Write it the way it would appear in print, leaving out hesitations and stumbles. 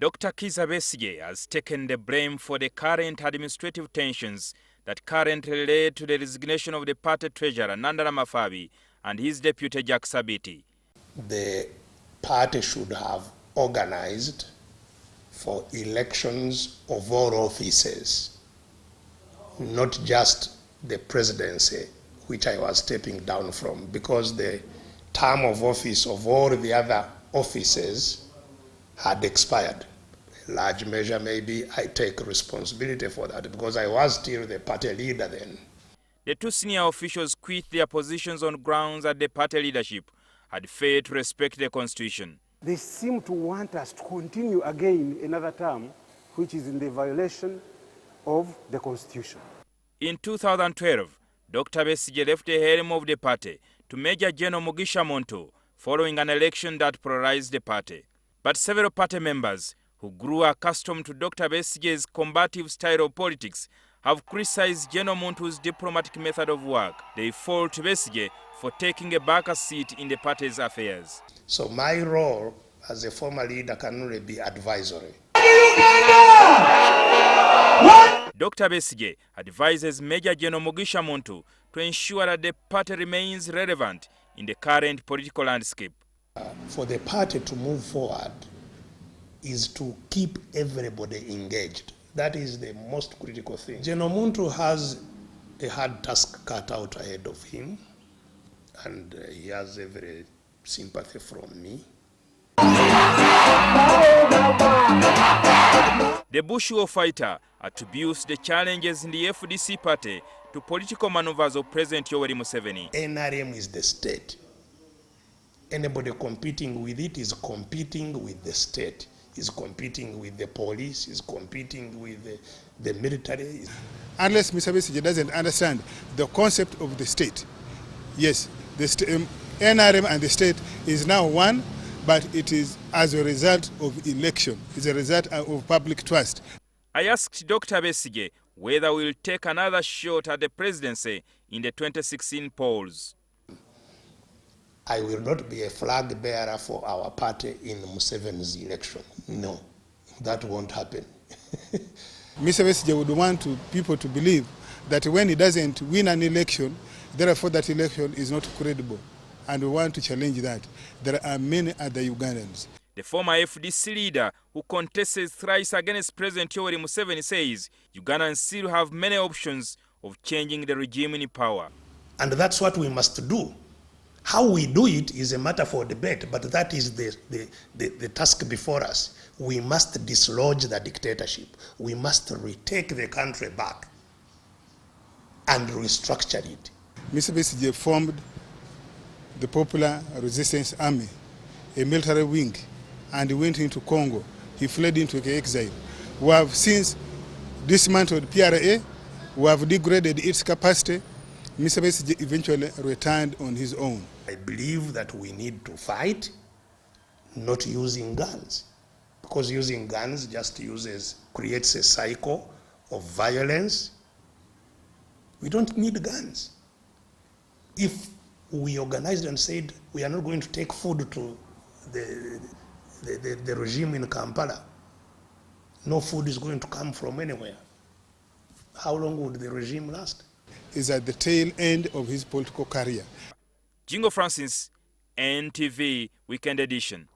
Dr. Kiiza Besigye has taken the blame for the current administrative tensions that currently led to the resignation of the party treasurer Nandala Mafabi and his deputy Jack Sabiti. The party should have organized for elections of all offices, not just the presidency, which I was stepping down from, because the term of office of all the other offices had expired. A large measure, maybe I take responsibility for that because I was still the party leader then. The two senior officials quit their positions on grounds that the party leadership had failed to respect the constitution. They seem to want us to continue again another term, which is in the violation of the constitution. In 2012, Dr. Besigye left the helm of the party to Major General Mugisha Muntu following an election that polarized the party. But several party members who grew accustomed to Dr. Besigye's combative style of politics have criticized General Muntu's diplomatic method of work. They fault Besigye for taking a back seat in the party's affairs. So my role as a former leader can only be advisory. Dr. Besigye advises Major General Mugisha Muntu to ensure that the party remains relevant in the current political landscape. For the party to move forward is to keep everybody engaged. That is the most critical thing. General Muntu has a hard task cut out ahead of him, and he has every sympathy from me. The Bushiwo fighter attributes the challenges in the FDC party to political maneuvers of President Yoweri Museveni. NRM is the state. Anybody competing with it is competing with the state, is competing with the police, is competing with the military. Unless Mr. Besigye doesn't understand the concept of the state. Yes, the NRM and the state is now one, but it is as a result of election. It's a result of public trust. I asked Dr. Besigye whether we will take another shot at the presidency in the 2016 polls. I will not be a flag bearer for our party in Museveni's election. No, that won't happen. Mr. Besigye would want people to believe that when he doesn't win an election, therefore that election is not credible. And we want to challenge that. There are many other Ugandans. The former FDC leader who contested thrice against President Yoweri Museveni says Ugandans still have many options of changing the regime in power. And that's what we must do. How we do it is a matter for debate, but that is the task before us. We must dislodge the dictatorship. We must retake the country back and restructure it. Mr. Besigye formed the Popular Resistance Army, a military wing, and he went into Congo. He fled into exile. We have since dismantled PRA. We have degraded its capacity. Mr. Besigye eventually returned on his own. I believe that we need to fight, not using guns, because using guns just creates a cycle of violence. We don't need guns. If we organized and said we are not going to take food to the regime in Kampala, no food is going to come from anywhere. How long would the regime last? Is at the tail end of his political career. Jingo Francis, NTV Weekend Edition.